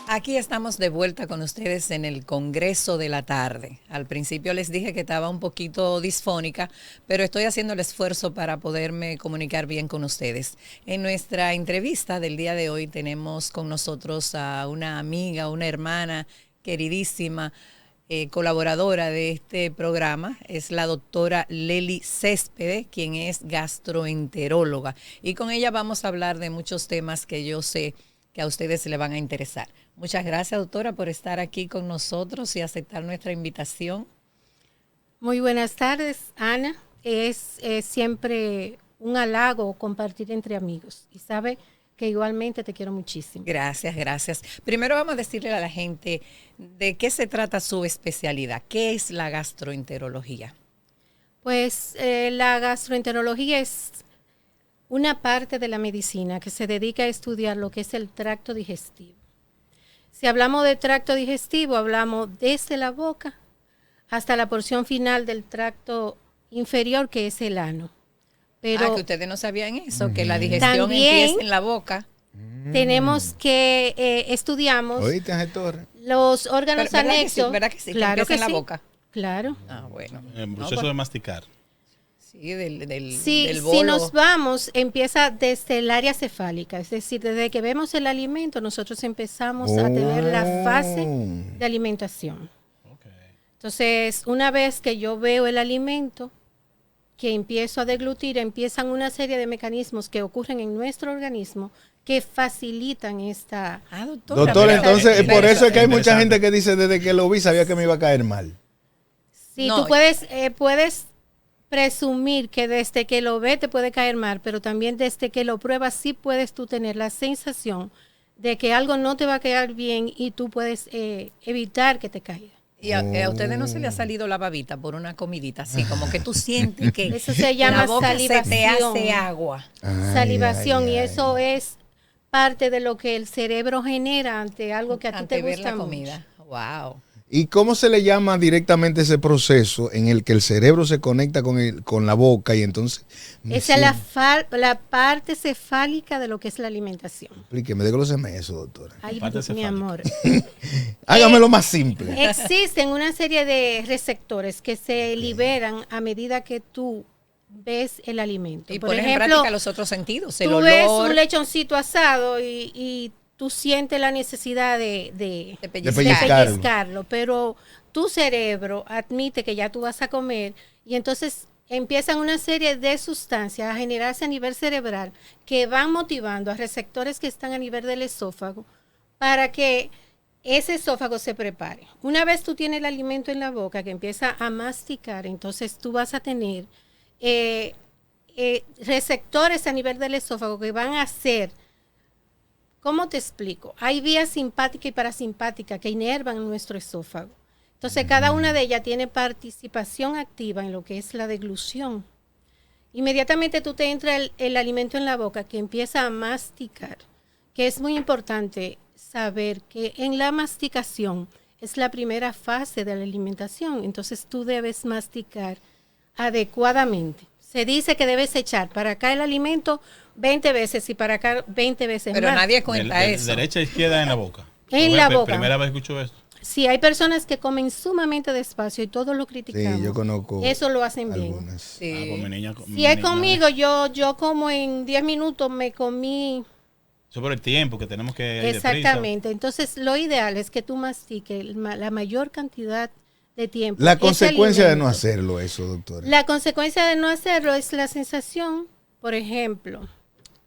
Aquí estamos de vuelta con ustedes en el Congreso de la Tarde. Al principio les dije que estaba un poquito disfónica, pero estoy haciendo el esfuerzo para poderme comunicar bien con ustedes. En nuestra entrevista del día de hoy tenemos con nosotros a una amiga, una hermana queridísima, colaboradora de este programa. Es la doctora Lely Céspedes, quien es gastroenteróloga. Y con ella vamos a hablar de muchos temas que yo sé que a ustedes le van a interesar. Muchas gracias, doctora, por estar aquí con nosotros y aceptar nuestra invitación. Muy buenas tardes, Ana. Es siempre un halago compartir entre amigos y sabe que igualmente te quiero muchísimo. Gracias, gracias. Primero vamos a decirle a la gente de qué se trata su especialidad. ¿Qué es la gastroenterología? Pues la gastroenterología es una parte de la medicina que se dedica a estudiar lo que es el tracto digestivo. Si hablamos de tracto digestivo, hablamos desde la boca hasta la porción final del tracto inferior, que es el ano. Pero que ustedes no sabían eso, que la digestión también empieza en la boca. Tenemos que estudiamos los órganos anexos. ¿Verdad que sí? Claro que que en la sí. boca. Claro. Ah, bueno. El proceso de masticar. Sí, del Si bolo. nos vamos, empieza desde el área cefálica, es decir, desde que vemos el alimento, nosotros empezamos a tener la fase de alimentación. Okay. Entonces, una vez que yo veo el alimento, que empiezo a deglutir, empiezan una serie de mecanismos que ocurren en nuestro organismo que facilitan esta... Doctor, entonces, por eso es que hay mucha gente que dice, desde que lo vi sabía que me iba a caer mal. Sí, No. tú puedes presumir que desde que lo ves te puede caer mal, pero también desde que lo pruebas sí puedes tú tener la sensación de que algo no te va a quedar bien y tú puedes evitar que te caiga. Y a ustedes no se le ha salido la babita por una comidita así, como que tú sientes que Eso se llama la boca salivación. se te hace agua. Salivación, y eso es parte de lo que el cerebro genera ante algo que a ti Ante te ver gusta la mucho. comida. Wow. ¿Y cómo se le llama directamente ese proceso en el que el cerebro se conecta con la boca y entonces... Esa es la parte cefálica de lo que es la alimentación. Explíqueme, desglóseme eso, doctora. Ay, parte mi cefálica. amor. Hágamelo más simple. Existen una serie de receptores que se liberan a medida que tú ves el alimento. Y Por pones en ejemplo, práctica los otros sentidos, el tú olor, ves un lechoncito asado y tú sientes la necesidad de de pellizcar. pellizcarlo, pero tu cerebro admite que ya tú vas a comer y entonces empiezan una serie de sustancias a generarse a nivel cerebral que van motivando a receptores que están a nivel del esófago para que ese esófago se prepare. Una vez tú tienes el alimento en la boca que empieza a masticar, entonces tú vas a tener receptores a nivel del esófago que van a hacer... ¿Cómo te explico? Hay vías simpática y parasimpática que inervan nuestro esófago. Entonces, cada una de ellas tiene participación activa en lo que es la deglución. Inmediatamente tú te entra el alimento en la boca que empieza a masticar, que es muy importante saber que en la masticación es la primera fase de la alimentación. Entonces, tú debes masticar adecuadamente. Se dice que debes echar para acá el alimento 20 veces y para acá 20 veces pero más. nadie cuenta De eso. derecha a izquierda en la boca. En la boca. Primera vez que escucho esto. Sí, hay personas que comen sumamente despacio y todos lo criticamos. Sí, yo conozco. Eso lo hacen algunas. bien. Sí. Pues mi niña, Si es conmigo, yo como en 10 minutos me comí. Eso por el tiempo que tenemos que ir Exactamente. Entonces, lo ideal es que tú mastiques la mayor cantidad de tiempo. La ese consecuencia de alimento. no hacerlo, eso, doctora. La consecuencia de no hacerlo es la sensación, por ejemplo,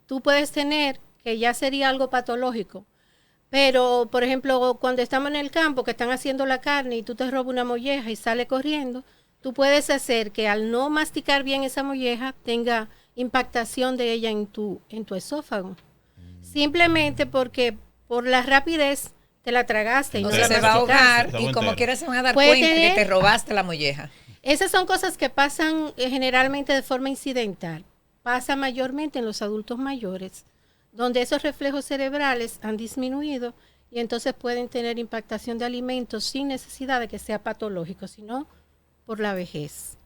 tú puedes tener, que ya sería algo patológico, pero, por ejemplo, cuando estamos en el campo que están haciendo la carne y tú te robas una molleja y sale corriendo, tú puedes hacer que al no masticar bien esa molleja tenga impactación de ella en tu esófago. Simplemente porque por la rapidez te la tragaste y no la Entonces se va a masticaste. ahogar y como quiera se van a dar Puede cuenta tener- que te robaste la molleja. Esas son cosas que pasan generalmente de forma incidental. Pasa mayormente en los adultos mayores, donde esos reflejos cerebrales han disminuido y entonces pueden tener impactación de alimentos sin necesidad de que sea patológico, sino por la vejez.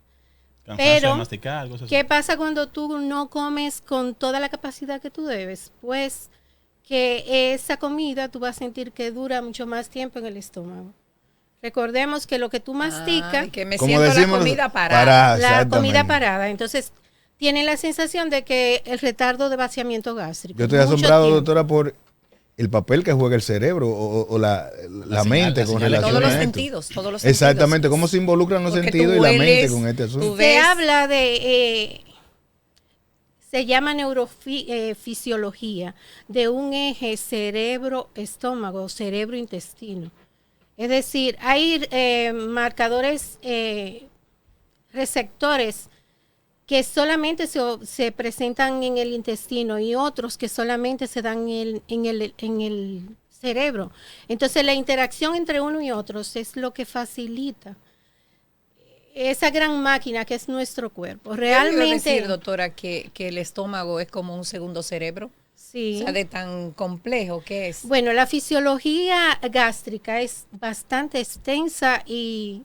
Cansancio Pero, de masticar, algo así. ¿qué pasa cuando tú no comes con toda la capacidad que tú debes? Pues que esa comida tú vas a sentir que dura mucho más tiempo en el estómago. Recordemos que lo que tú masticas, que me Como siento la decimos, comida parada. la comida parada, entonces tienen la sensación de que el retardo de vaciamiento gástrico. Yo estoy mucho asombrado, tiempo. doctora, por el papel que juega el cerebro o la mente con relación Todos a los esto. sentidos, todos los Exactamente, sentidos. cómo se involucran los Porque tú sentidos y la mente hueles, con este asunto. tú Se ves. habla de, se llama neurofisiología, de un eje cerebro-estómago, cerebro-intestino. Es decir, hay marcadores, receptores que solamente se presentan en el intestino y otros que solamente se dan en el cerebro. Entonces la interacción entre uno y otros es lo que facilita esa gran máquina que es nuestro cuerpo. Realmente, ¿Quiero decir, doctora, que el estómago es como un segundo cerebro? sí. O sea, de tan complejo que es. Bueno, la fisiología gástrica es bastante extensa y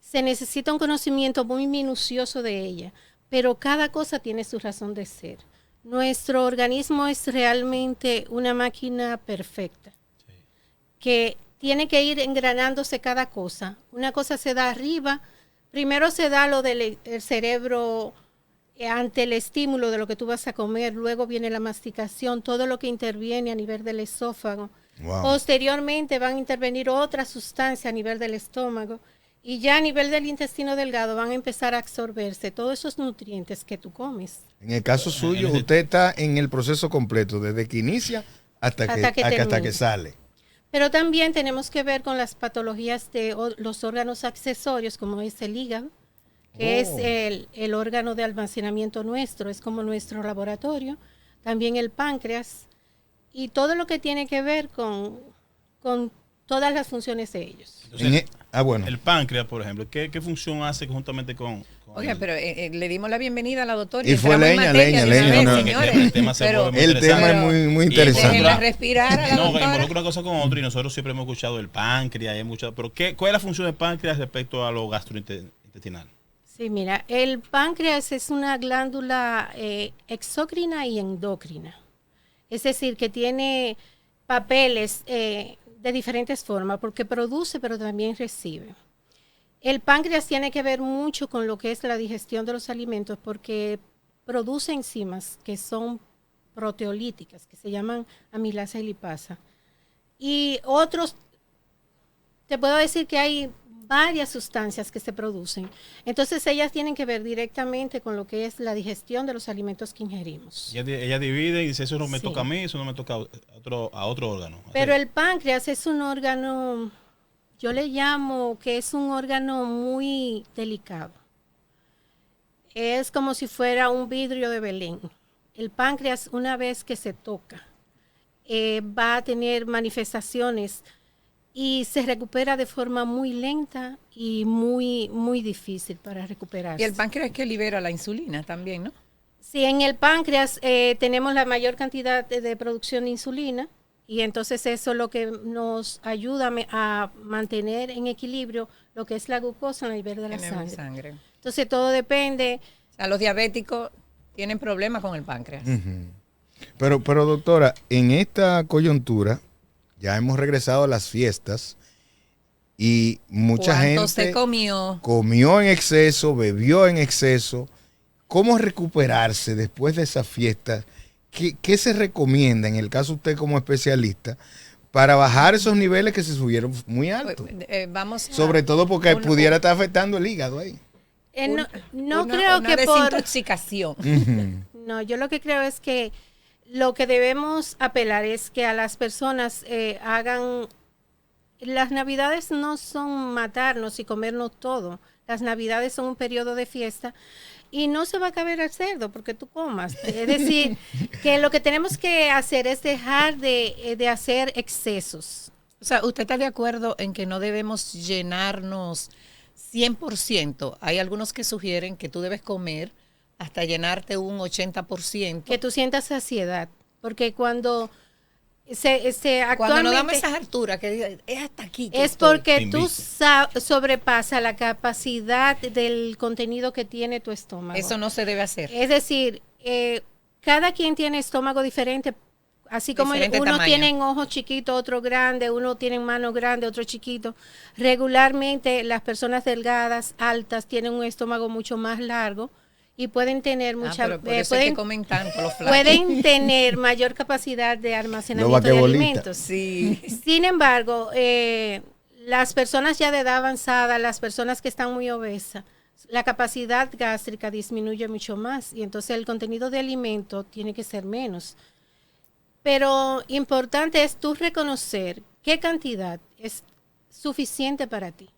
se necesita un conocimiento muy minucioso de ella, pero cada cosa tiene su razón de ser. Nuestro organismo es realmente una máquina perfecta, que tiene que ir engranándose cada cosa. Una cosa se da arriba, primero se da lo del el cerebro ante el estímulo de lo que tú vas a comer, luego viene la masticación, todo lo que interviene a nivel del esófago. Wow. Posteriormente van a intervenir otras sustancias a nivel del estómago y ya a nivel del intestino delgado van a empezar a absorberse todos esos nutrientes que tú comes. En el caso suyo, usted está en el proceso completo, desde que inicia hasta que sale. Pero también tenemos que ver con las patologías de los órganos accesorios, como es el hígado, que es el órgano de almacenamiento nuestro, es como nuestro laboratorio, también el páncreas y todo lo que tiene que ver con todas las funciones de ellos. Entonces, bueno. El páncreas, por ejemplo, ¿qué función hace conjuntamente con Oiga, pero le dimos la bienvenida a la doctora. Y fue entramos en leña, materia de una no. vez, señores. El tema se Pero- vuelve muy El interesante. tema es muy interesante. Déjenla respirar a la No, doctora. involucra una cosa con otra y nosotros siempre hemos escuchado el páncreas, hay muchas, pero ¿cuál es la función del páncreas respecto a lo gastrointestinal? Sí, mira, el páncreas es una glándula exócrina y endocrina. Es decir, que tiene papeles de diferentes formas, porque produce, pero también recibe. El páncreas tiene que ver mucho con lo que es la digestión de los alimentos, porque produce enzimas que son proteolíticas, que se llaman amilasa y lipasa. Y otros, te puedo decir que hay varias sustancias que se producen. Entonces ellas tienen que ver directamente con lo que es la digestión de los alimentos que ingerimos. Ella divide y dice, eso no me Sí. toca a mí, eso no me toca a otro órgano. Pero Así. el páncreas es un órgano, yo le llamo que es un órgano muy delicado. Es como si fuera un vidrio de Belén. El páncreas, una vez que se toca, va a tener manifestaciones y se recupera de forma muy lenta y muy, muy difícil para recuperarse. Y el páncreas que libera la insulina también, ¿no? Sí, en el páncreas tenemos la mayor cantidad de producción de insulina y entonces eso es lo que nos ayuda a mantener en equilibrio lo que es la glucosa en el nivel de la En la sangre. Entonces todo depende. O sea, los diabéticos tienen problemas con el páncreas. Pero doctora, en esta coyuntura ya hemos regresado a las fiestas y mucha ¿Cuánto gente se comió? comió en exceso, bebió en exceso. ¿Cómo recuperarse después de esa fiesta? ¿Qué se recomienda en el caso usted como especialista para bajar esos niveles que se subieron muy altos? Vamos a- Sobre todo porque una- pudiera estar afectando el hígado ahí. No una- creo una que por... desintoxicación. No, yo lo que creo es que lo que debemos apelar es que a las personas hagan... Las navidades no son matarnos y comernos todo. Las navidades son un periodo de fiesta y no se va a caber el cerdo porque tú comas. Es decir, que lo que tenemos que hacer es dejar de hacer excesos. O sea, ¿usted está de acuerdo en que no debemos llenarnos 100%? Hay algunos que sugieren que tú debes comer hasta llenarte un 80%. Que tú sientas saciedad. Porque cuando actualmente... Cuando nos damos esas alturas, que es hasta aquí. que Es estoy. porque Te tú invito. sobrepasas la capacidad del contenido que tiene tu estómago. Eso no se debe hacer. Es decir, cada quien tiene estómago diferente. Así como Diferente uno tamaño. tiene ojos chiquitos, otro grande, uno tiene manos grandes, otro chiquito. Regularmente las personas delgadas, altas, tienen un estómago mucho más largo y pueden tener mucha, pero por eso es que comen tanto los flacos. pueden tener mayor capacidad de almacenamiento Los de vaquebolitas. alimentos. Sí. Sin embargo, las personas ya de edad avanzada, las personas que están muy obesas, la capacidad gástrica disminuye mucho más y entonces el contenido de alimento tiene que ser menos. Pero importante es tú reconocer qué cantidad es suficiente para ti.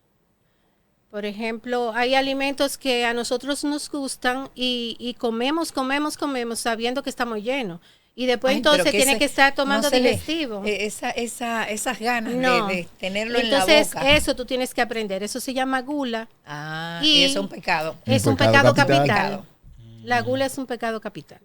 Por ejemplo, hay alimentos que a nosotros nos gustan y comemos sabiendo que estamos llenos. Y después Ay, entonces pero que tiene ese- que estar tomando no se le- digestivo. esas ganas No. de tenerlo Entonces, en la boca. eso tú tienes que aprender. Eso se llama gula. Ah, y- y eso es un pecado. Es Un un pecado pecado capital. capital. La gula es un pecado capital.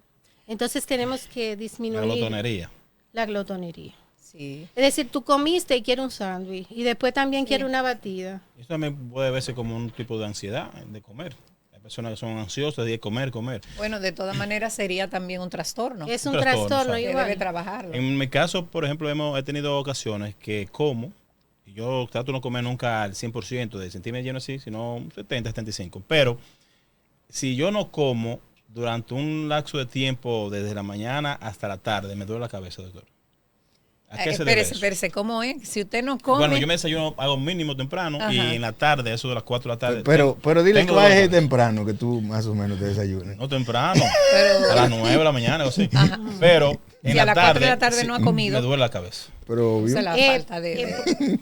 Entonces tenemos que La disminuir glotonería. la glotonería. Sí. Es decir, tú comiste y quieres un sándwich y después también Sí. quieres una batida. Eso también puede verse como un tipo de ansiedad de comer. Hay personas que son ansiosas de comer. Bueno, de todas maneras sería también un trastorno. Es Un un trastorno, trastorno o sea, que igual. debe trabajarlo. En mi caso, por ejemplo, he tenido ocasiones que como, y yo trato de no comer nunca al 100% de sentirme lleno así, sino un 70, 75. Pero si yo no como durante un lapso de tiempo, desde la mañana hasta la tarde, me duele la cabeza, doctor. ¿A qué se debe eso? Espérese, ¿cómo es? Si usted no come... Bueno, yo me desayuno, hago mínimo temprano y Ajá. en la tarde, eso de las 4 de la tarde. Pero dile tengo que vayas dolor de cabeza. temprano, que tú más o menos te desayunes. No temprano, Pero- a las 9 de la mañana o así. Pero en Si a la las 4 de tarde, la tarde no ha comido. me duele la cabeza. Pero obvio. Esa es la falta de...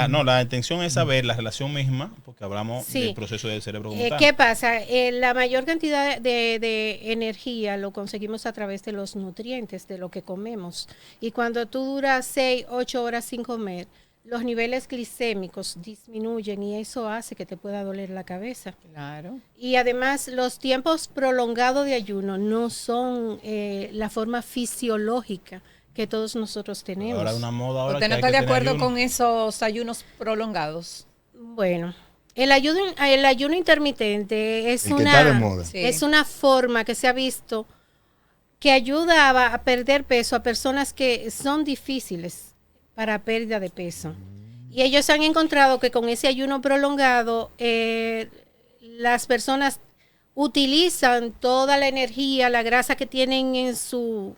No, la intención es saber la relación misma, porque hablamos Sí. del proceso del cerebro como tal. ¿Qué pasa? La mayor cantidad de energía lo conseguimos a través de los nutrientes, de lo que comemos. Y cuando tú duras 6, 8 horas sin comer, los niveles glicémicos disminuyen y eso hace que te pueda doler la cabeza. Claro. Y además los tiempos prolongados de ayuno no son la forma fisiológica que todos nosotros tenemos. Ahora una moda ahora ¿Usted que no hay está que de tener acuerdo ayuno. con esos ayunos prolongados? Bueno, el ayuno intermitente es El que está de moda. Sí. es una forma que se ha visto que ayuda a perder peso a personas que son difíciles para pérdida de peso. Y ellos han encontrado que con ese ayuno prolongado, las personas utilizan toda la energía, la grasa que tienen en su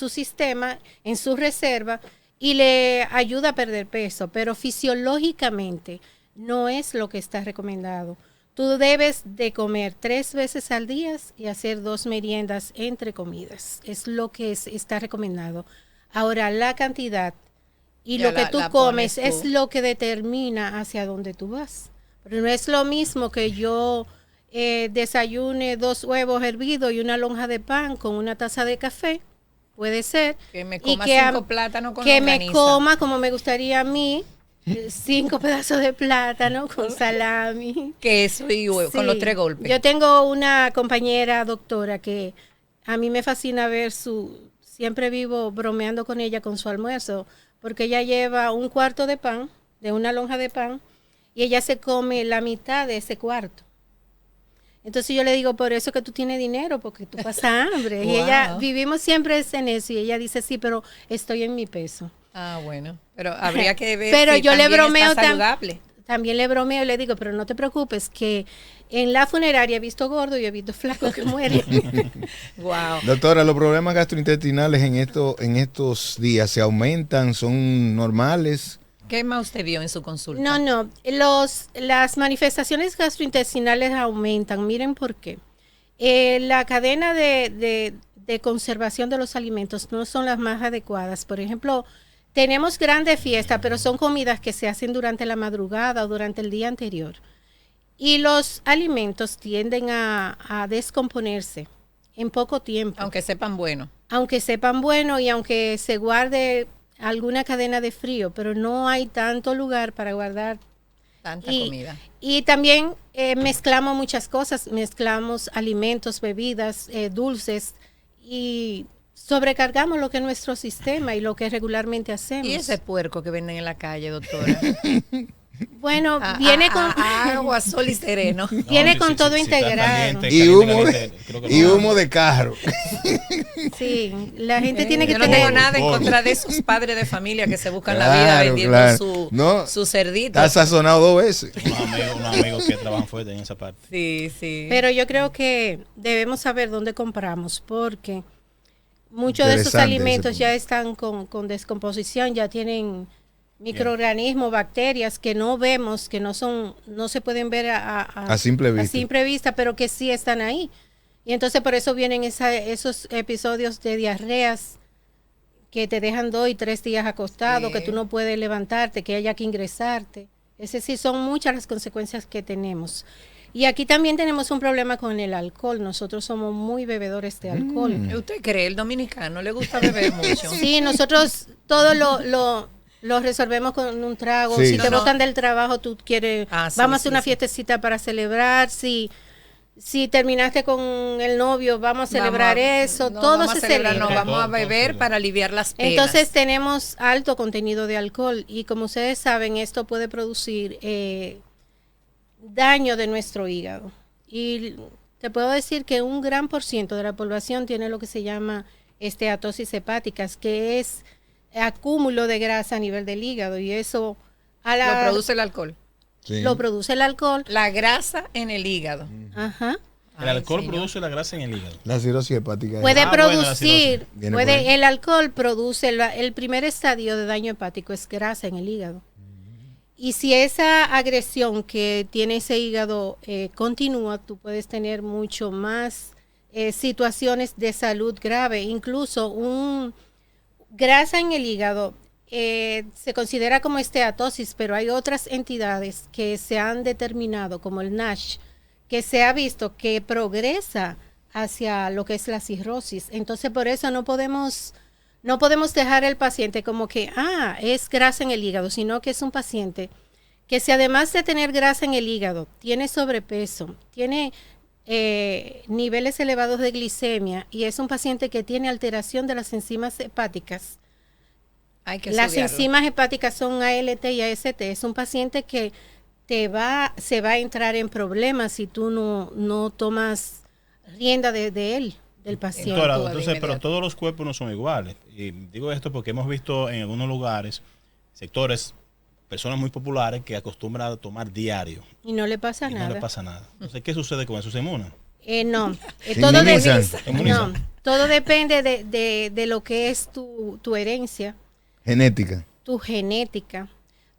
sistema, en su reserva, y le ayuda a perder peso. Pero fisiológicamente no es lo que está recomendado. Tú debes de comer 3 veces al día y hacer 2 meriendas entre comidas. Es lo que está recomendado. Ahora, la cantidad y Ya lo que tú la comes pones tú. es lo que determina hacia dónde tú vas. Pero no es lo mismo que yo desayune 2 huevos hervidos y una lonja de pan con una taza de café. Puede ser. Que me Y coma que 5 plátanos con que me longaniza. coma como me gustaría a mí, 5 pedazos de plátano con salami. Queso y huevo, con Sí. los 3 golpes. Yo tengo una compañera doctora que a mí me fascina ver siempre vivo bromeando con ella con su almuerzo, porque ella lleva un cuarto de pan, de una lonja de pan, y ella se come la mitad de ese cuarto. Entonces yo le digo, por eso que tú tienes dinero, porque tú pasas hambre. Y Wow. ella, vivimos siempre en eso, y ella dice, sí, pero estoy en mi peso. Ah, bueno. Pero habría que ver Pero si yo le también bromeo está saludable. También le bromeo y le digo, pero no te preocupes, que en la funeraria he visto gordo y he visto flaco que muere. Wow. Doctora, los problemas gastrointestinales en estos días se aumentan, son normales. ¿Qué más usted vio en su consulta? No, las manifestaciones gastrointestinales aumentan. Miren por qué. La cadena de conservación de los alimentos no son las más adecuadas. Por ejemplo, tenemos grandes fiestas, pero son comidas que se hacen durante la madrugada o durante el día anterior. Y los alimentos tienden a descomponerse en poco tiempo. Aunque sepan bueno. Aunque sepan bueno y aunque se guarde alguna cadena de frío, pero no hay tanto lugar para guardar Tanta comida. y también mezclamos muchas cosas, mezclamos alimentos, bebidas, dulces y sobrecargamos lo que es nuestro sistema y lo que regularmente hacemos. ¿Y ese puerco que venden en la calle, doctora? Bueno, viene con agua, sol y sereno. viene con todo integrado. Y humo de carro. Sí, la gente tiene que Yo no tener tengo nada en contra de esos padres de familia que se buscan la vida vendiendo su cerdito. Está sazonado 2 veces. Unos amigos que trabajan fuerte en esa parte. Sí, sí. Pero yo creo que debemos saber dónde compramos, porque muchos de esos Interesante alimentos ese ya están con descomposición, ya tienen microorganismos, bacterias que no vemos, que no se pueden ver a simple vista, pero que sí están ahí. Y entonces por eso vienen esos episodios de diarreas que te dejan 2 y 3 días acostado, Sí. que tú no puedes levantarte, que haya que ingresarte. Es decir, son muchas las consecuencias que tenemos. Y aquí también tenemos un problema con el alcohol. Nosotros somos muy bebedores de alcohol. ¿Usted cree? El dominicano le gusta beber mucho. Sí, nosotros todo lo resolvemos con un trago. Sí. Si te No, no. botan del trabajo, tú quieres, Ah, sí, vamos a sí, hacer una sí. fiestecita para celebrar. Si terminaste con el novio, vamos a celebrar eso. No, Todo vamos se a celebrar, celebra. no, vamos a Todo beber se para aliviar las penas. Entonces tenemos alto contenido de alcohol y como ustedes saben, esto puede producir daño de nuestro hígado. Y te puedo decir que un gran por ciento de la población tiene lo que se llama esteatosis hepáticas, que es acúmulo de grasa a nivel del hígado, y eso lo produce el alcohol. Sí. lo produce el alcohol. La grasa en el hígado. Ajá. El Ay, alcohol señor. produce la grasa en el hígado. La cirrosis hepática. Puede bueno, la producir, cirrosis. Viene por ahí. el alcohol produce, el primer estadio de daño hepático es grasa en el hígado. Y si esa agresión que tiene ese hígado continúa, tú puedes tener mucho más situaciones de salud grave. Incluso grasa en el hígado se considera como esteatosis, pero hay otras entidades que se han determinado, como el NASH, que se ha visto que progresa hacia lo que es la cirrosis. Entonces, por eso no podemos dejar al paciente como que, es grasa en el hígado, sino que es un paciente que si además de tener grasa en el hígado, tiene sobrepeso, tiene niveles elevados de glicemia y es un paciente que tiene alteración de las enzimas hepáticas. Hay que Las estudiarlo. enzimas hepáticas son ALT y AST. Es un paciente que se va a entrar en problemas si tú no tomas rienda de él, del paciente. Doctora, Actúa de entonces, pero inmediato. todos los cuerpos no son iguales. Y digo esto porque hemos visto en algunos lugares, sectores, personas muy populares que acostumbran a tomar diario Y no le pasa y nada. no le pasa nada. Entonces, ¿qué sucede con eso? ¿Se inmunan? No, Se todo, inmunizan. Inmunizan. no, todo depende de lo que es tu herencia, Genética. tu genética,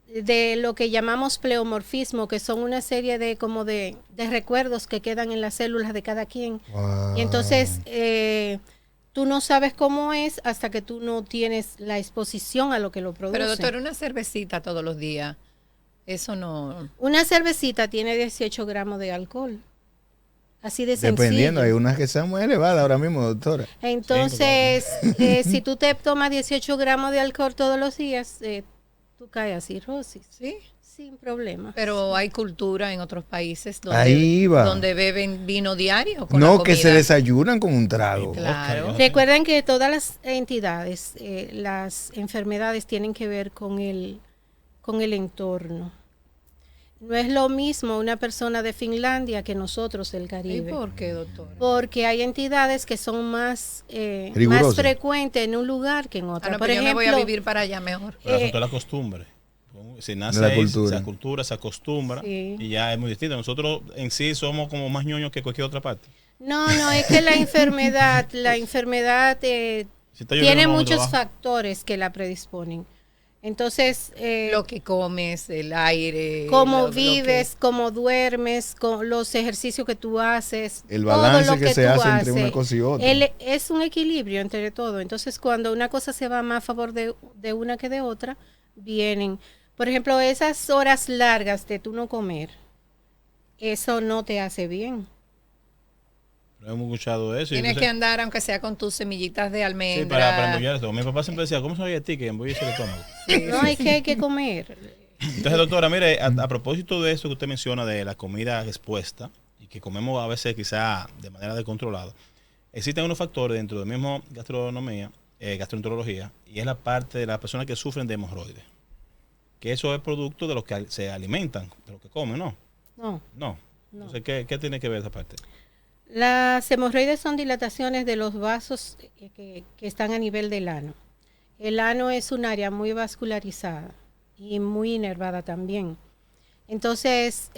de lo que llamamos pleomorfismo, que son una serie de recuerdos que quedan en las células de cada quien. Wow. Y entonces tú no sabes cómo es hasta que tú no tienes la exposición a lo que lo produce. Pero doctor, una cervecita todos los días, eso no... Una cervecita tiene 18 gramos de alcohol. Así de sencillo. Dependiendo, hay unas que sean muy elevadas ahora mismo, doctora. Entonces, si tú te tomas 18 gramos de alcohol todos los días, tú caes a cirrosis. Sí, Sin problema. pero hay cultura en otros países Ahí iba. donde beben vino diario con No, la que se comida. desayunan con un trago. Claro. Recuerden que todas las entidades, las enfermedades tienen que ver con el entorno. No es lo mismo una persona de Finlandia que nosotros del ¿Y Caribe. por qué, doctor? Porque hay entidades que son más Rigurosas. frecuentes en un lugar que en Ah, otra. no, Por pero yo me voy a ejemplo, vivir para allá mejor. Pero el asunto es la costumbre. Si nace De la ahí, cultura. esa cultura, se acostumbra Sí. y ya es muy distinto. Nosotros en sí somos como más ñoños que cualquier otra parte. no, es que la enfermedad Si está lloviendo, tiene vamos a muchos trabajar. factores que la predisponen. Entonces, Lo que comes, el aire. cómo lo que- vives, cómo duermes, con los ejercicios que tú haces, El todo balance lo que se tú hace entre haces. una cosa y otra. Es un equilibrio entre todo. Entonces, cuando una cosa se va más a favor de una que de otra, vienen. Por ejemplo, esas horas largas de tú no comer, eso no te hace bien. Pero hemos escuchado eso. y Tienes entonces- que andar, aunque sea con tus semillitas de Sí, almendra. para embullar esto. Mi papá siempre decía, ¿cómo se oye a ti que embullece el estómago? No, es que hay que comer. Entonces, doctora, mire, a propósito de esto que usted menciona de la comida expuesta y que comemos a veces quizá de manera descontrolada, existen unos factores dentro de mismo gastronomía, gastroenterología, y es la parte de las personas que sufren de hemorroides. que eso es producto de lo que se alimentan, de lo que comen, ¿no? No. No. Entonces, ¿qué tiene que ver esa parte? Las hemorroides son dilataciones de los vasos que están a nivel del ano. El ano es un área muy vascularizada y muy inervada también. Entonces,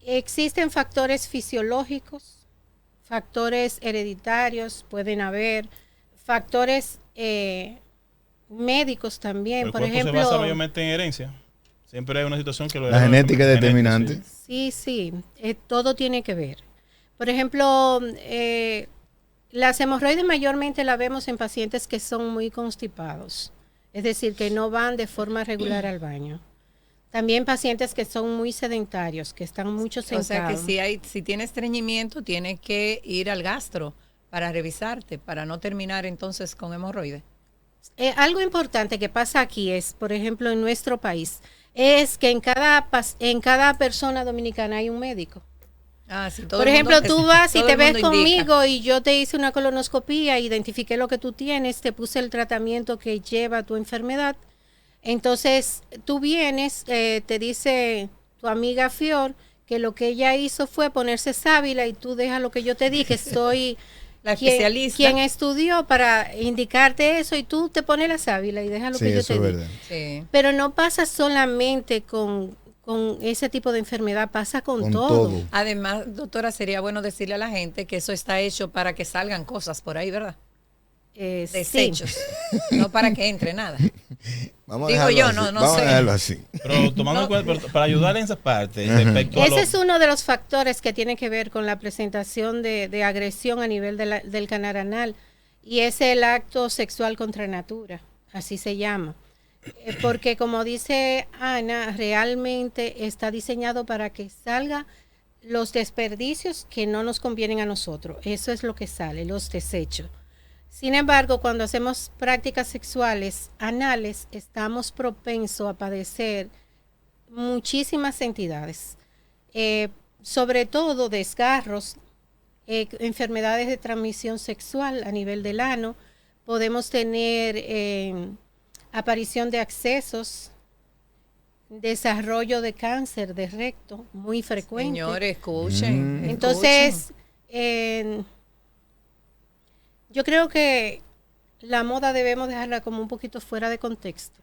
existen factores fisiológicos, factores hereditarios, pueden haber factores médicos también. Por ejemplo, se basa mayormente en herencia. Siempre hay una situación que lo la genética es determinante. Sí, todo tiene que ver. Por ejemplo, las hemorroides mayormente las vemos en pacientes que son muy constipados, es decir, que no van de forma regular al baño. También pacientes que son muy sedentarios, que están mucho sentados. O sea que si tienes estreñimiento, tienes que ir al gastro para revisarte, para no terminar entonces con hemorroides. Algo importante que pasa aquí es, por ejemplo, en nuestro país, es que en cada persona dominicana hay un médico. Sí, por ejemplo, tú vas y te ves conmigo y yo te hice una colonoscopía, identifiqué lo que tú tienes, te puse el tratamiento que lleva tu enfermedad. Entonces, tú vienes, te dice tu amiga Fior que lo que ella hizo fue ponerse sábila y tú dejas lo que yo te di, que soy la especialista. Quien estudió para indicarte eso y tú te pones la sábila y dejas lo que yo te di. Sí. Pero no pasa solamente con ese tipo de enfermedad, pasa con todo. Además, doctora, sería bueno decirle a la gente que eso está hecho para que salgan cosas por ahí, ¿verdad? Desechos, sí. No para que entre nada. Vamos a dejarlo así. Pero tomando en cuenta, para ayudar en esa parte, ese es uno de los factores que tiene que ver con la presentación de agresión a nivel del canal anal, y es el acto sexual contra natura, así se llama. Porque como dice Ana, realmente está diseñado para que salga los desperdicios que no nos convienen a nosotros. Eso es lo que sale, los desechos. Sin embargo, cuando hacemos prácticas sexuales anales, estamos propensos a padecer muchísimas entidades, sobre todo desgarros, enfermedades de transmisión sexual a nivel del ano. Podemos tener aparición de abscesos, desarrollo de cáncer de recto muy frecuente. Señores, escuchen. Entonces, yo creo que la moda debemos dejarla como un poquito fuera de contexto,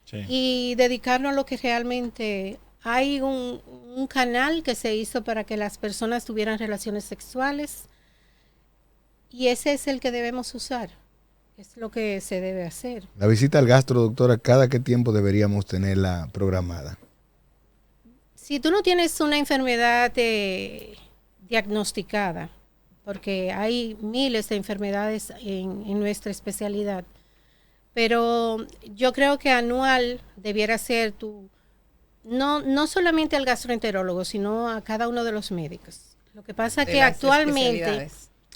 sí, y dedicarnos a lo que realmente hay un canal que se hizo para que las personas tuvieran relaciones sexuales, y ese es el que debemos usar. Es lo que se debe hacer. La visita al gastro, doctora, ¿cada qué tiempo deberíamos tenerla programada? Si tú no tienes una enfermedad diagnosticada, porque hay miles de enfermedades en nuestra especialidad, pero yo creo que anual debiera ser no solamente al gastroenterólogo, sino a cada uno de los médicos. Lo que pasa es que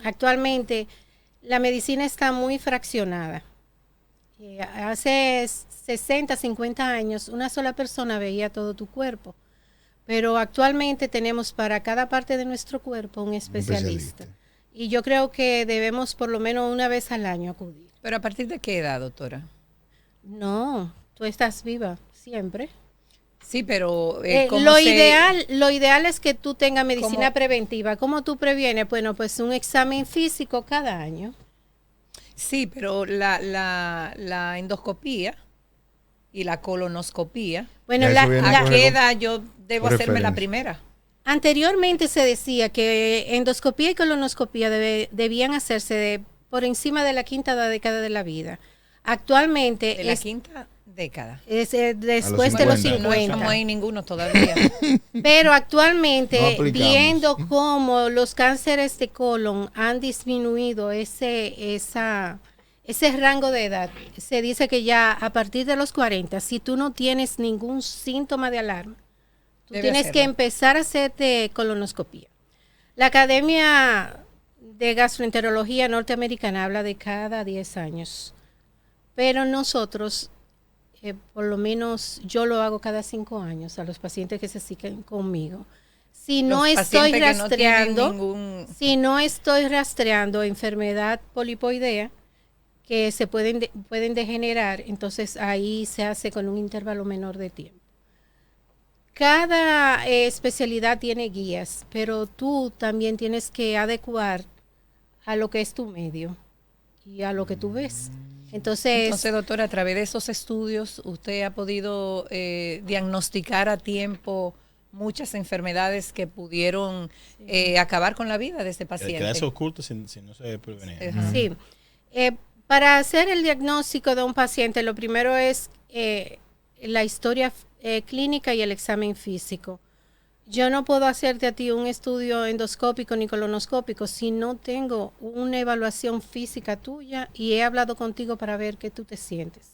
actualmente la medicina está muy fraccionada. Hace 60, 50 años una sola persona veía todo tu cuerpo, pero actualmente tenemos para cada parte de nuestro cuerpo un especialista. Y yo creo que debemos por lo menos una vez al año acudir. ¿Pero a partir de qué edad, doctora? No, tú estás viva siempre. Sí, pero lo ideal es que tú tengas medicina preventiva. ¿Cómo tú previenes? Bueno, pues un examen físico cada año. Sí, pero la endoscopía y la colonoscopía, bueno, ¿a qué edad yo debo hacerme la primera? Anteriormente se decía que endoscopía y colonoscopía debían hacerse por encima de la quinta década de la vida. Actualmente de la quinta década. Es después de los 50. No estamos ahí ninguno todavía. Pero actualmente, viendo cómo los cánceres de colon han disminuido ese rango de edad, se dice que ya a partir de los 40, si tú no tienes ningún síntoma de alarma, tú tienes que empezar a hacerte colonoscopía. La Academia de Gastroenterología Norteamericana habla de cada 10 años, pero nosotros, por lo menos yo lo hago cada 5 años a los pacientes que se siguen conmigo. Si no estoy rastreando enfermedad polipoidea, que se pueden degenerar, entonces ahí se hace con un intervalo menor de tiempo. Cada especialidad tiene guías, pero tú también tienes que adecuar a lo que es tu medio y a lo que tú ves. Entonces, doctora, a través de esos estudios, ¿usted ha podido diagnosticar a tiempo muchas enfermedades que pudieron acabar con la vida de este paciente? Quedarse oculto si no se prevenía. Sí. Para hacer el diagnóstico de un paciente, lo primero es la historia clínica y el examen físico. Yo no puedo hacerte a ti un estudio endoscópico ni colonoscópico si no tengo una evaluación física tuya y he hablado contigo para ver qué tú te sientes.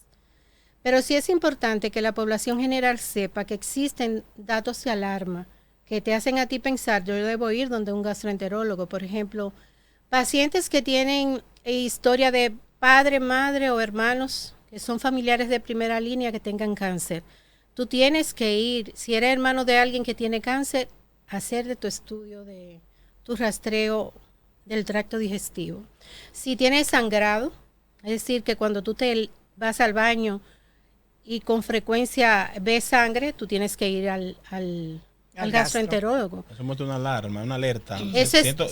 Pero sí es importante que la población general sepa que existen datos de alarma que te hacen a ti pensar, yo debo ir donde un gastroenterólogo. Por ejemplo, pacientes que tienen historia de padre, madre o hermanos que son familiares de primera línea que tengan cáncer. Tú tienes que ir, si eres hermano de alguien que tiene cáncer, hacer de tu estudio, de tu rastreo del tracto digestivo. Si tienes sangrado, es decir, que cuando tú te vas al baño y con frecuencia ves sangre, tú tienes que ir al gastroenterólogo. Eso es una alarma, una alerta.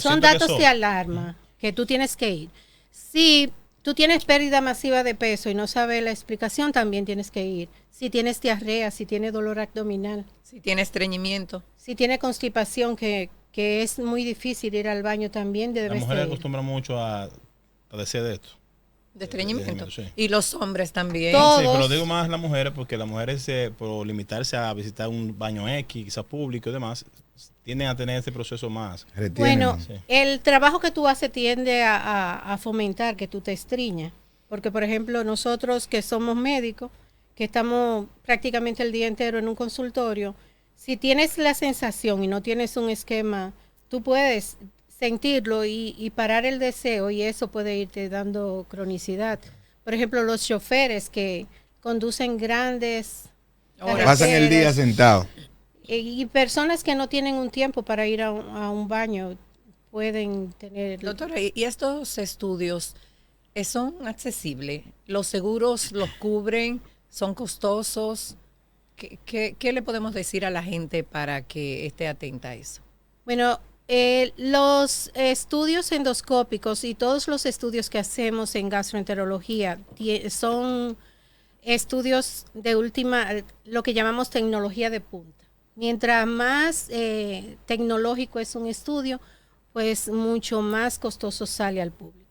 Son datos de alarma que tú tienes que ir. Si tú tienes pérdida masiva de peso y no sabes la explicación, también tienes que ir. Si tienes diarrea, si tienes dolor abdominal. Si tienes estreñimiento. Si tienes constipación, que es muy difícil ir al baño también, debes ir. Las mujeres ir. acostumbran mucho a padecer de esto. De estreñimiento. Sí. Y los hombres también. Todos. Sí, pero digo más las mujeres porque las mujeres, por limitarse a visitar un baño X, quizás público y demás, tienden a tener este proceso más. Bueno, el trabajo que tú haces tiende a fomentar que tú te estreñas. Porque, por ejemplo, nosotros que somos médicos, que estamos prácticamente el día entero en un consultorio, si tienes la sensación y no tienes un esquema, tú puedes sentirlo y parar el deseo y eso puede irte dando cronicidad. Por ejemplo, los choferes que conducen grandes pasan el día sentados. Y personas que no tienen un tiempo para ir a un baño pueden tener... Doctora, ¿y estos estudios son accesibles? ¿Los seguros los cubren? ¿Son costosos? ¿Qué le podemos decir a la gente para que esté atenta a eso? Bueno, los estudios endoscópicos y todos los estudios que hacemos en gastroenterología son estudios de última, lo que llamamos tecnología de punta. Mientras más tecnológico es un estudio, pues mucho más costoso sale al público.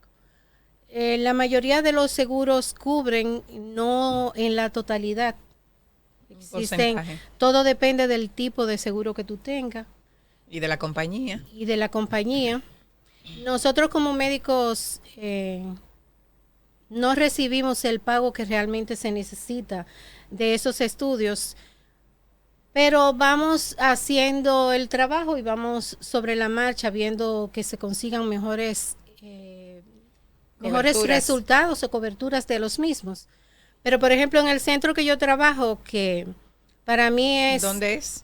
La mayoría de los seguros cubren, no en la totalidad. Existen, todo depende del tipo de seguro que tú tengas. Y de la compañía. Y de la compañía. Nosotros como médicos no recibimos el pago que realmente se necesita de esos estudios, pero vamos haciendo el trabajo y vamos sobre la marcha viendo que se consigan mejores resultados o coberturas de los mismos. Pero, por ejemplo, en el centro que yo trabajo, que para mí es... ¿Dónde es?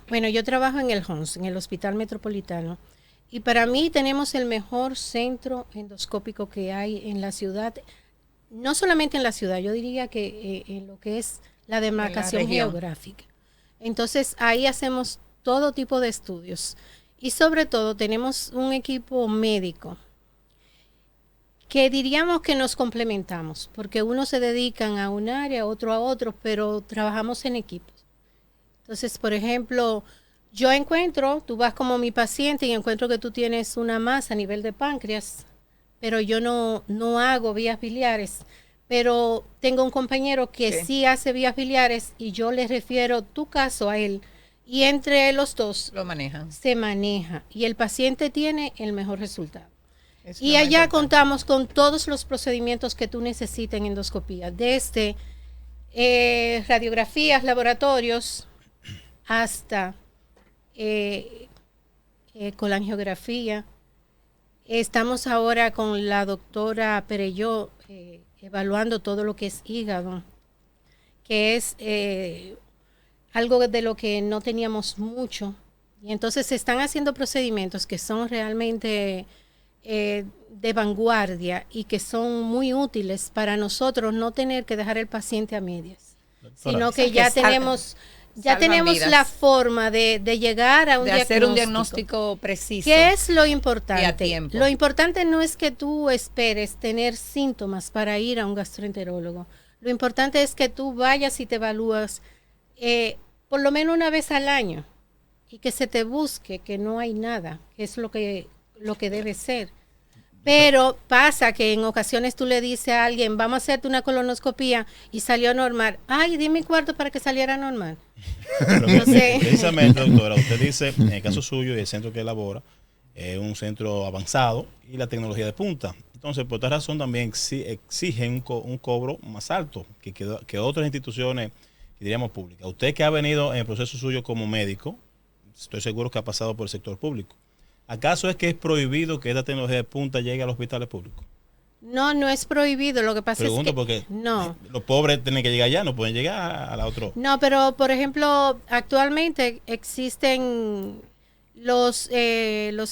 Bueno, yo trabajo en el HOMS, en el Hospital Metropolitano, y para mí tenemos el mejor centro endoscópico que hay en la ciudad, no solamente en la ciudad, yo diría que en lo que es la demarcación geográfica. Entonces, ahí hacemos todo tipo de estudios y sobre todo tenemos un equipo médico que diríamos que nos complementamos, porque unos se dedican a un área, otro a otro, pero trabajamos en equipos. Entonces, por ejemplo, yo encuentro, tú vas como mi paciente y encuentro que tú tienes una masa a nivel de páncreas, pero yo no hago vías biliares, pero tengo un compañero que sí hace vías biliares y yo le refiero tu caso a él y entre los dos lo manejan. Se maneja y el paciente tiene el mejor resultado. Y allá contamos con todos los procedimientos que tú necesitas en endoscopía, desde radiografías, laboratorios, hasta colangiografía. Estamos ahora con la doctora Perelló evaluando todo lo que es hígado, que es algo de lo que no teníamos mucho. Y entonces se están haciendo procedimientos que son realmente de vanguardia y que son muy útiles para nosotros no tener que dejar el paciente a medias, sino que ya tenemos la forma de llegar a hacer un diagnóstico preciso. ¿Qué es lo Y a importante? tiempo. Lo importante no es que tú esperes tener síntomas para ir a un gastroenterólogo. Lo importante es que tú vayas y te evalúas por lo menos una vez al año y que se te busque que no hay nada, que es lo que debe ser. Pero pasa que en ocasiones tú le dices a alguien, vamos a hacerte una colonoscopía y salió normal. Ay, di mi cuarto para que saliera normal. No sé. Precisamente, doctora, usted dice, en el caso suyo y el centro que elabora, es un centro avanzado y la tecnología de punta. Entonces, por esta razón también exigen un cobro más alto que otras instituciones, diríamos, públicas. Usted que ha venido en el proceso suyo como médico, estoy seguro que ha pasado por el sector público. ¿Acaso es que es prohibido que esta tecnología de punta llegue a los hospitales públicos? No, no es prohibido. Lo que pasa es que porque no. Los pobres tienen que llegar allá, no pueden llegar a la otra. No, pero por ejemplo, actualmente existen los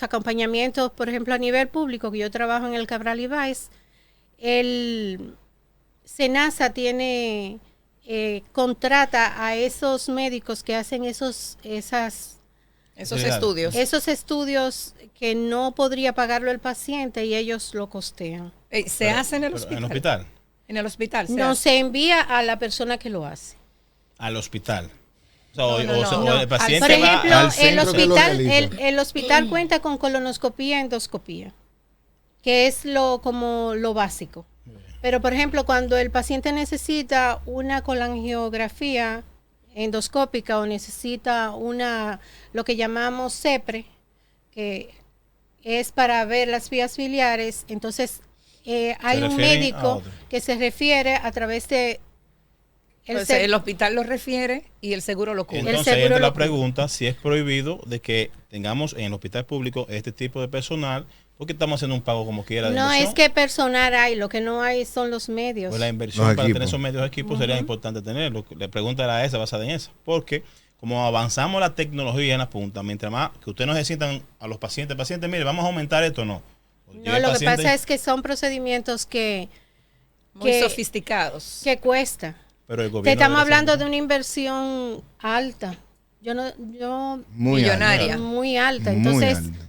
acompañamientos, por ejemplo, a nivel público, que yo trabajo en el Cabral Ibáez. El SENASA contrata a esos médicos que hacen esos estudios que no podría pagarlo el paciente y ellos lo costean. ¿Se hace en el hospital? ¿En el hospital? En el hospital. Se envía a la persona que lo hace. Al hospital. No. El paciente por ejemplo, va al centro el hospital cuenta con colonoscopía, endoscopía, que es lo básico. Pero, por ejemplo, cuando el paciente necesita una colangiografía endoscópica o necesita lo que llamamos CEPRE, que es para ver las vías biliares, entonces hay un médico que se refiere a través de el hospital lo refiere y el seguro lo cubre. Entonces entra la pregunta si es prohibido de que tengamos en el hospital público este tipo de personal, porque estamos haciendo un pago como quiera. No es que personal hay, lo que no hay son los medios. Pues la inversión para tener esos medios de equipo sería importante tenerlo. La pregunta era esa, basada en esa, porque como avanzamos la tecnología en la punta, mientras más que ustedes nos necesitan a los pacientes, mire, vamos a aumentar esto, no. No, lo que pasa es que son procedimientos muy sofisticados. Que cuesta. Pero el gobierno te estamos hablando de una inversión alta. Millonaria. Muy alta. Entonces, muy alta.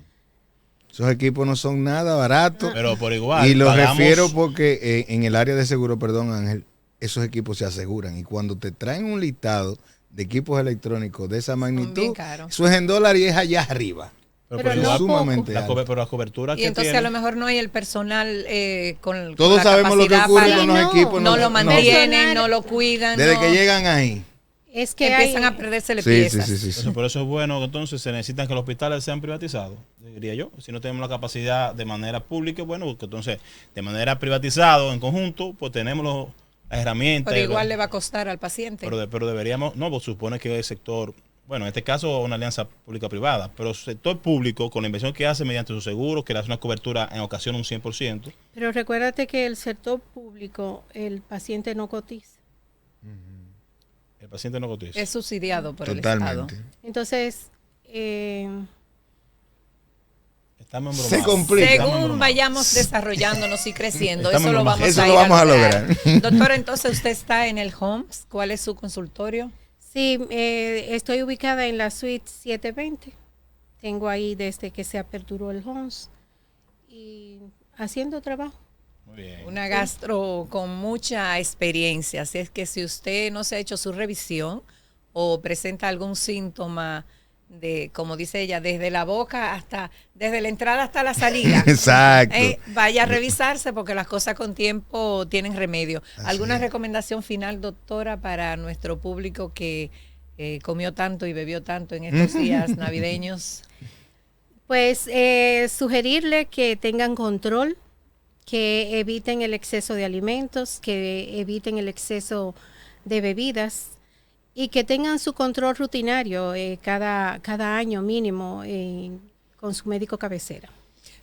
Esos equipos no son nada baratos. Pero por igual. Y lo refiero porque en el área de seguro, perdón Ángel, esos equipos se aseguran. Y cuando te traen un listado de equipos electrónicos de esa magnitud, eso es en dólares y es allá arriba. Pero no sumamente pero la cobertura y entonces a lo mejor no hay el personal con todos la sabemos lo que ocurre con los equipos. No lo mantienen, no lo cuidan. Desde que llegan ahí. Es que empiezan a perderse piezas. Sí. Por eso es bueno que entonces se necesitan que los hospitales sean privatizados, diría yo. Si no tenemos la capacidad de manera pública, bueno, que entonces de manera privatizada en conjunto, pues tenemos las herramientas. Pero igual le va a costar al paciente. Pero deberíamos, pues supone que el sector, bueno, en este caso una alianza pública-privada, pero el sector público, con la inversión que hace mediante su seguro, que le hace una cobertura en ocasión un 100%. Pero recuérdate que el sector público, el paciente no cotiza. El paciente no cotiza. Es subsidiado por Totalmente. el Estado. Entonces, se complica. Según vayamos desarrollándonos y creciendo, eso lo vamos a lograr. Doctora, entonces usted está en el Homs. ¿Cuál es su consultorio? Sí, estoy ubicada en la suite 720. Tengo ahí desde que se aperturó el Homs y haciendo trabajo. Muy bien. Una gastro con mucha experiencia, así es que si usted no se ha hecho su revisión o presenta algún síntoma de, como dice ella, desde la boca desde la entrada hasta la salida. Exacto. Vaya a revisarse porque las cosas con tiempo tienen remedio. Así ¿Alguna es. recomendación final, doctora, para nuestro público que comió tanto y bebió tanto en estos días navideños? Pues sugerirle que tengan control, que eviten el exceso de alimentos, que eviten el exceso de bebidas y que tengan su control rutinario cada año mínimo con su médico cabecera.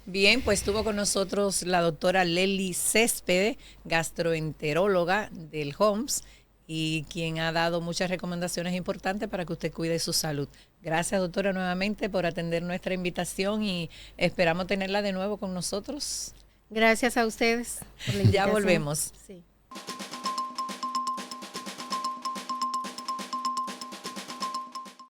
Bien, pues estuvo con nosotros la doctora Lely Céspede, gastroenteróloga del Homs y quien ha dado muchas recomendaciones importantes para que usted cuide su salud. Gracias, doctora, nuevamente por atender nuestra invitación y esperamos tenerla de nuevo con nosotros. Gracias a ustedes por la Ya invitación. volvemos. Sí.